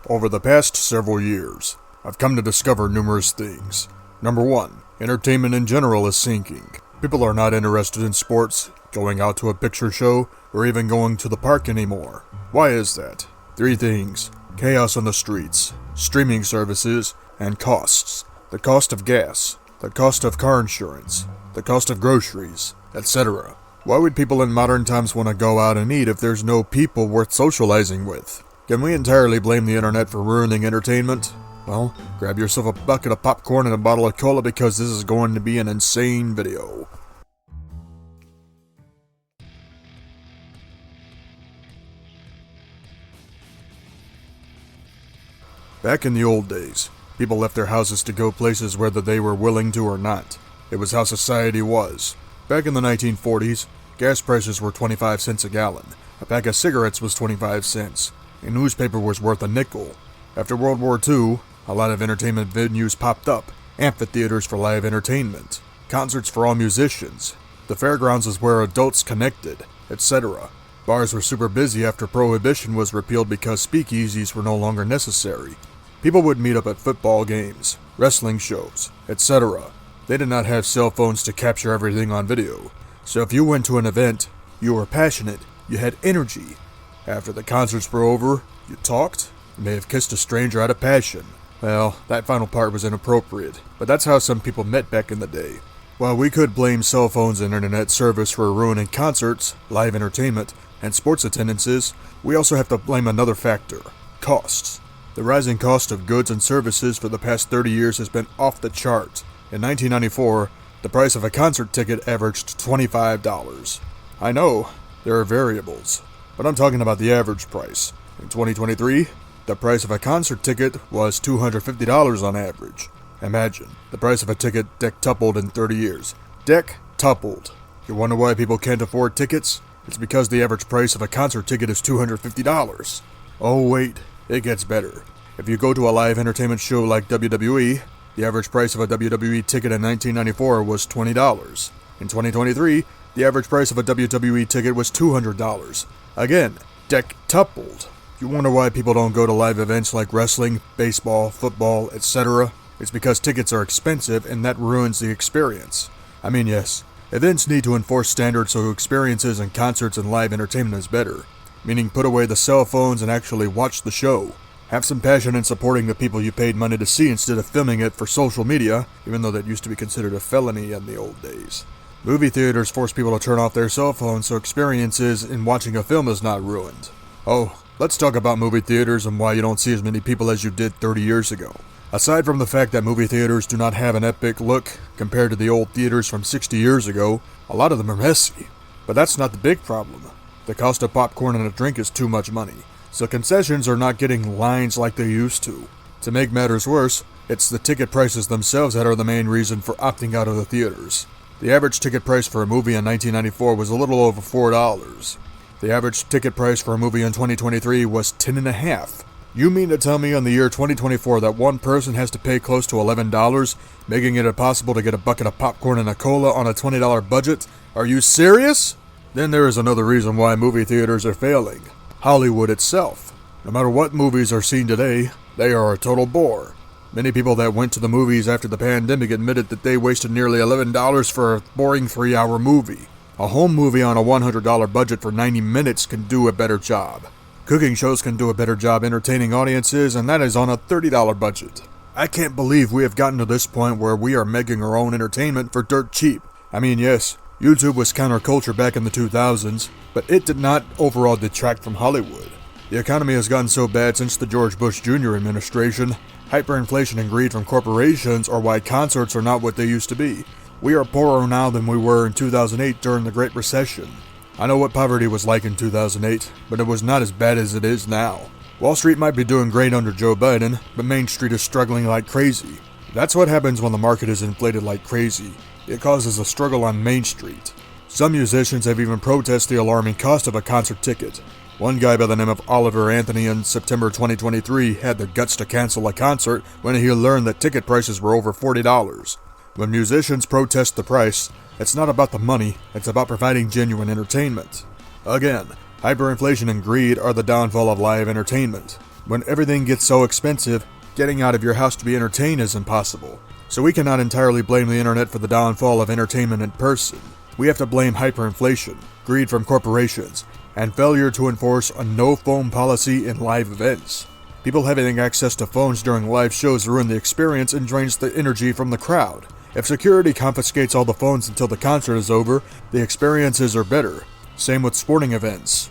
Over the past several years, I've come to discover numerous things. Number 1. Entertainment in general is sinking. People are not interested in sports, going out to a picture show, or even going to the park anymore. Why is that? 3 things. Chaos on the streets, streaming services, and costs. The cost of gas, the cost of car insurance, the cost of groceries, etc. Why would people in modern times want to go out and eat if there's no people worth socializing with? Can we entirely blame the internet for ruining entertainment? Well, grab yourself a bucket of popcorn and a bottle of cola because this is going to be an insane video. Back in the old days, people left their houses to go places whether they were willing to or not. It was how society was. Back in the 1940s, gas prices were 25 cents a gallon. A pack of cigarettes was 25 cents. A newspaper was worth a nickel. After World War II, a lot of entertainment venues popped up. Amphitheaters for live entertainment, concerts for all musicians. The fairgrounds is where adults connected, etc. Bars were super busy after Prohibition was repealed because speakeasies were no longer necessary. People would meet up at football games, wrestling shows, etc. They did not have cell phones to capture everything on video. So if you went to an event, you were passionate, you had energy. After the concerts were over, you talked, you may have kissed a stranger out of passion. Well, that final part was inappropriate, but that's how some people met back in the day. While we could blame cell phones and internet service for ruining concerts, live entertainment, and sports attendances, we also have to blame another factor: costs. The rising cost of goods and services for the past 30 years has been off the chart. In 1994, the price of a concert ticket averaged $25. I know, there are variables, but I'm talking about the average price. In 2023, the price of a concert ticket was $250 on average. Imagine, the price of a ticket dectupled in 30 years. Dectupled. You wonder why people can't afford tickets? It's because the average price of a concert ticket is $250. Oh wait, it gets better. If you go to a live entertainment show like WWE, the average price of a WWE ticket in 1994 was $20. In 2023, the average price of a WWE ticket was $200. Again, dectupled. You wonder why people don't go to live events like wrestling, baseball, football, etc.? It's because tickets are expensive and that ruins the experience. I mean, yes, events need to enforce standards so experiences and concerts and live entertainment is better. Meaning put away the cell phones and actually watch the show. Have some passion in supporting the people you paid money to see instead of filming it for social media, even though that used to be considered a felony in the old days. Movie theaters force people to turn off their cell phones so experiences in watching a film is not ruined. Oh, let's talk about movie theaters and why you don't see as many people as you did 30 years ago. Aside from the fact that movie theaters do not have an epic look compared to the old theaters from 60 years ago, a lot of them are messy. But that's not the big problem. The cost of popcorn and a drink is too much money, so concessions are not getting lines like they used to. To make matters worse, it's the ticket prices themselves that are the main reason for opting out of the theaters. The average ticket price for a movie in 1994 was a little over $4. The average ticket price for a movie in 2023 was $10.50. You mean to tell me in the year 2024 that one person has to pay close to $11, making it impossible to get a bucket of popcorn and a cola on a $20 budget? Are you serious? Then there is another reason why movie theaters are failing. Hollywood itself. No matter what movies are seen today, they are a total bore. Many people that went to the movies after the pandemic admitted that they wasted nearly $11 for a boring 3-hour movie. A home movie on a $100 budget for 90 minutes can do a better job. Cooking shows can do a better job entertaining audiences, and that is on a $30 budget. I can't believe we have gotten to this point where we are making our own entertainment for dirt cheap. I mean, yes, YouTube was counterculture back in the 2000s, but it did not overall detract from Hollywood. The economy has gotten so bad since the George Bush Jr. administration. Hyperinflation and greed from corporations are why concerts are not what they used to be. We are poorer now than we were in 2008 during the Great Recession. I know what poverty was like in 2008, but it was not as bad as it is now. Wall Street might be doing great under Joe Biden, but Main Street is struggling like crazy. That's what happens when the market is inflated like crazy. It causes a struggle on Main Street. Some musicians have even protested the alarming cost of a concert ticket. One guy by the name of Oliver Anthony in September 2023 had the guts to cancel a concert when he learned that ticket prices were over $40. When musicians protest the price, it's not about the money, it's about providing genuine entertainment. Again, hyperinflation and greed are the downfall of live entertainment. When everything gets so expensive, getting out of your house to be entertained is impossible. So we cannot entirely blame the internet for the downfall of entertainment in person. We have to blame hyperinflation, greed from corporations, and failure to enforce a no-phone policy in live events. People having access to phones during live shows ruin the experience and drains the energy from the crowd. If security confiscates all the phones until the concert is over, the experiences are better. Same with sporting events.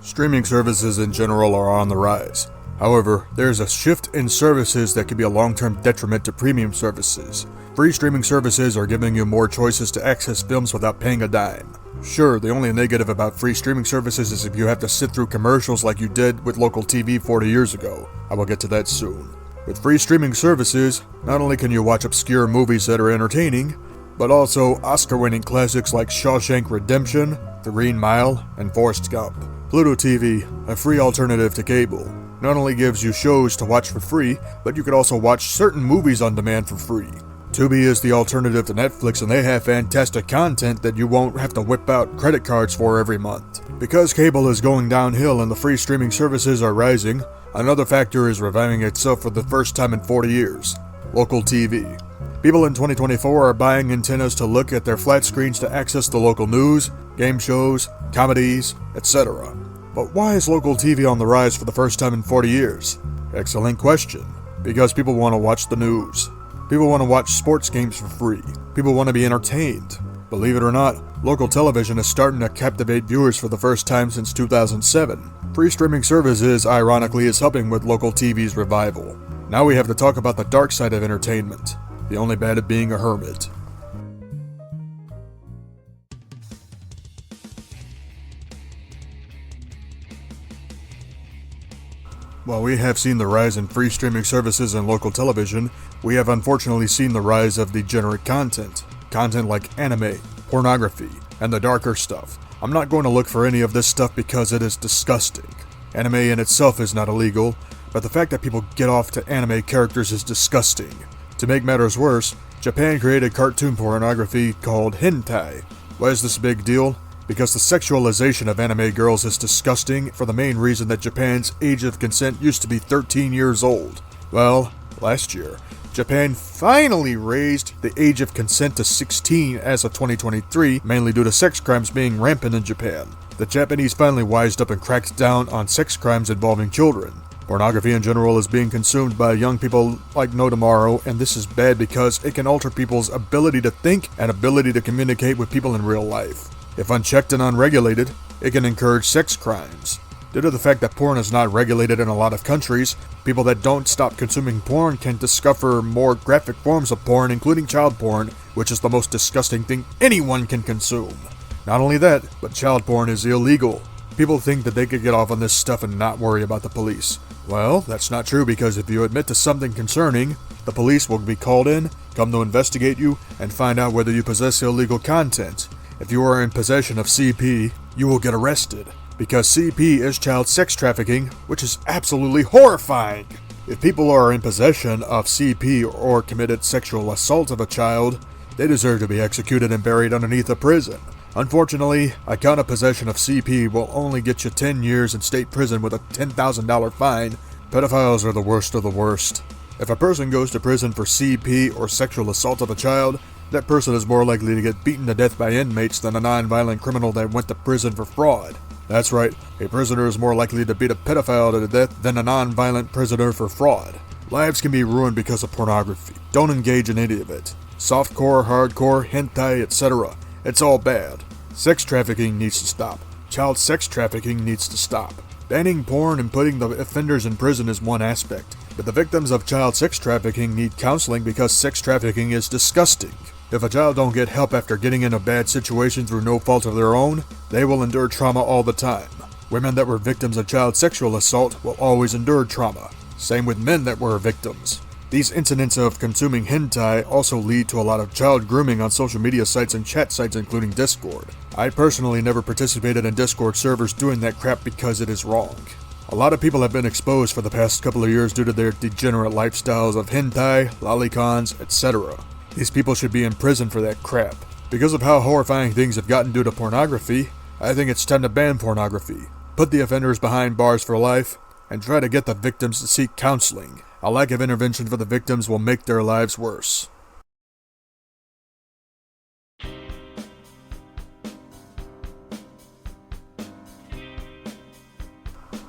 Streaming services in general are on the rise. However, there is a shift in services that could be a long-term detriment to premium services. Free streaming services are giving you more choices to access films without paying a dime. Sure, the only negative about free streaming services is if you have to sit through commercials like you did with local TV 40 years ago. I will get to that soon. With free streaming services, not only can you watch obscure movies that are entertaining, but also Oscar-winning classics like Shawshank Redemption, The Green Mile, and Forrest Gump. Pluto TV, a free alternative to cable, not only gives you shows to watch for free, but you could also watch certain movies on demand for free. Tubi is the alternative to Netflix, and they have fantastic content that you won't have to whip out credit cards for every month. Because cable is going downhill and the free streaming services are rising, another factor is reviving itself for the first time in 40 years. Local TV. People in 2024 are buying antennas to look at their flat screens to access the local news, game shows, comedies, etc. But why is local TV on the rise for the first time in 40 years? Excellent question. Because people want to watch the news. People want to watch sports games for free. People want to be entertained. Believe it or not, local television is starting to captivate viewers for the first time since 2007. Free streaming services, ironically, is helping with local TV's revival. Now we have to talk about the dark side of entertainment. The only bad of being a hermit. While we have seen the rise in free streaming services and local television, we have unfortunately seen the rise of degenerate content. Content like anime, pornography, and the darker stuff. I'm not going to look for any of this stuff because it is disgusting. Anime in itself is not illegal, but the fact that people get off to anime characters is disgusting. To make matters worse, Japan created cartoon pornography called hentai. Why is this a big deal? Because the sexualization of anime girls is disgusting for the main reason that Japan's age of consent used to be 13 years old. Well, last year, Japan finally raised the age of consent to 16 as of 2023, mainly due to sex crimes being rampant in Japan. The Japanese finally wised up and cracked down on sex crimes involving children. Pornography in general is being consumed by young people like no tomorrow, and this is bad because it can alter people's ability to think and ability to communicate with people in real life. If unchecked and unregulated, it can encourage sex crimes. Due to the fact that porn is not regulated in a lot of countries, people that don't stop consuming porn can discover more graphic forms of porn, including child porn, which is the most disgusting thing anyone can consume. Not only that, but child porn is illegal. People think that they could get off on this stuff and not worry about the police. Well, that's not true because if you admit to something concerning, the police will be called in, come to investigate you, and find out whether you possess illegal content. If you are in possession of CP, you will get arrested, because CP is child sex trafficking, which is absolutely horrifying. If people are in possession of CP or committed sexual assault of a child, they deserve to be executed and buried underneath a prison. Unfortunately, a count of possession of CP will only get you 10 years in state prison with a $10,000 fine. Pedophiles are the worst of the worst. If a person goes to prison for CP or sexual assault of a child, that person is more likely to get beaten to death by inmates than a non-violent criminal that went to prison for fraud. That's right, a prisoner is more likely to beat a pedophile to death than a non-violent prisoner for fraud. Lives can be ruined because of pornography. Don't engage in any of it. Softcore, hardcore, hentai, etc. It's all bad. Sex trafficking needs to stop. Child sex trafficking needs to stop. Banning porn and putting the offenders in prison is one aspect, but the victims of child sex trafficking need counseling because sex trafficking is disgusting. If a child don't get help after getting in a bad situation through no fault of their own, they will endure trauma all the time. Women that were victims of child sexual assault will always endure trauma. Same with men that were victims. These incidents of consuming hentai also lead to a lot of child grooming on social media sites and chat sites including Discord. I personally never participated in Discord servers doing that crap because it is wrong. A lot of people have been exposed for the past couple of years due to their degenerate lifestyles of hentai, lolicons, etc. These people should be in prison for that crap. Because of how horrifying things have gotten due to pornography, I think it's time to ban pornography, put the offenders behind bars for life, and try to get the victims to seek counseling. A lack of intervention for the victims will make their lives worse.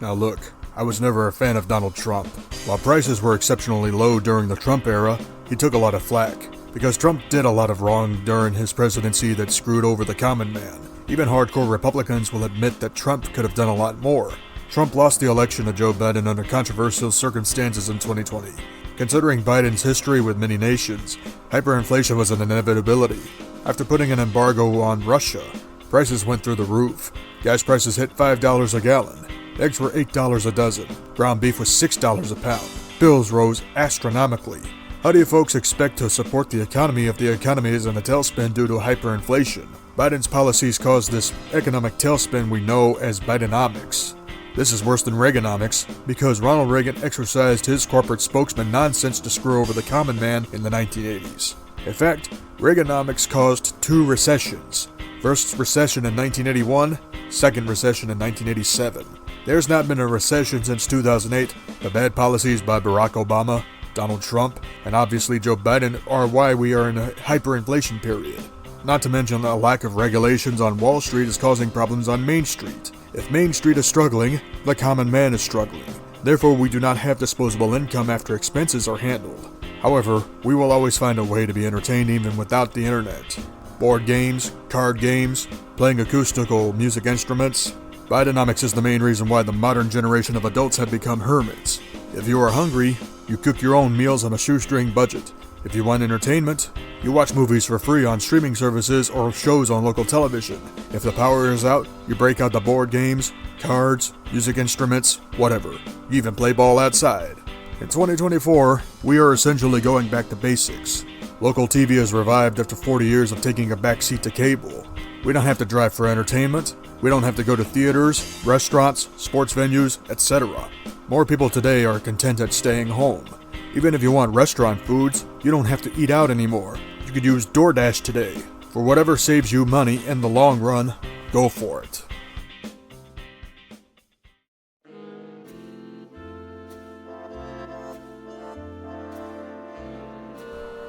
Now look, I was never a fan of Donald Trump. While prices were exceptionally low during the Trump era, he took a lot of flack, because Trump did a lot of wrong during his presidency that screwed over the common man. Even hardcore Republicans will admit that Trump could have done a lot more. Trump lost the election to Joe Biden under controversial circumstances in 2020. Considering Biden's history with many nations, hyperinflation was an inevitability. After putting an embargo on Russia, prices went through the roof. Gas prices hit $5 a gallon. Eggs were $8 a dozen. Ground beef was $6 a pound. Bills rose astronomically. How do you folks expect to support the economy if the economy is in a tailspin due to hyperinflation? Biden's policies caused this economic tailspin we know as Bidenomics. This is worse than Reaganomics because Ronald Reagan exercised his corporate spokesman nonsense to screw over the common man in the 1980s. In fact, Reaganomics caused 2 recessions. First recession in 1981, second recession in 1987. There's not been a recession since 2008. The bad policies by Barack Obama, Donald Trump, and obviously Joe Biden are why we are in a hyperinflation period. Not to mention the lack of regulations on Wall Street is causing problems on Main Street. If Main Street is struggling, the common man is struggling. Therefore, we do not have disposable income after expenses are handled. However, we will always find a way to be entertained even without the internet. Board games, card games, playing acoustical music instruments. Bidenomics is the main reason why the modern generation of adults have become hermits. If you are hungry, you cook your own meals on a shoestring budget. If you want entertainment, you watch movies for free on streaming services or shows on local television. If the power is out, you break out the board games, cards, music instruments, whatever. You even play ball outside. In 2024, we are essentially going back to basics. Local TV is revived after 40 years of taking a backseat to cable. We don't have to drive for entertainment. We don't have to go to theaters, restaurants, sports venues, etc. More people today are content at staying home. Even if you want restaurant foods, you don't have to eat out anymore. You could use DoorDash today. For whatever saves you money in the long run, go for it.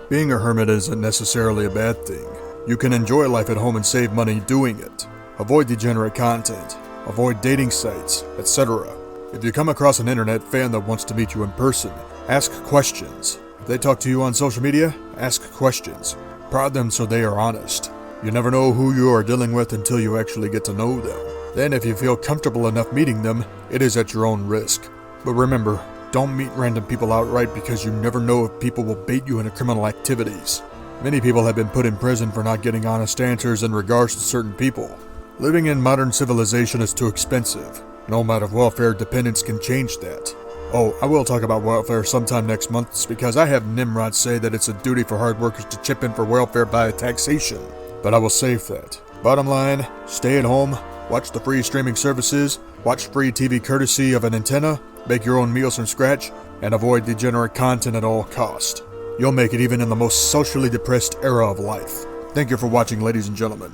Being a hermit isn't necessarily a bad thing. You can enjoy life at home and save money doing it. Avoid degenerate content. Avoid dating sites, etc. If you come across an internet fan that wants to meet you in person, ask questions. If they talk to you on social media, ask questions. Prod them so they are honest. You never know who you are dealing with until you actually get to know them. Then if you feel comfortable enough meeting them, it is at your own risk. But remember, don't meet random people outright because you never know if people will bait you into criminal activities. Many people have been put in prison for not getting honest answers in regards to certain people. Living in modern civilization is too expensive. No amount of welfare dependence can change that. Oh, I will talk about welfare sometime next month because I have Nimrod say that it's a duty for hard workers to chip in for welfare via taxation. But I will save that. Bottom line, stay at home, watch the free streaming services, watch free TV courtesy of an antenna, make your own meals from scratch, and avoid degenerate content at all cost. You'll make it even in the most socially depressed era of life. Thank you for watching, ladies and gentlemen.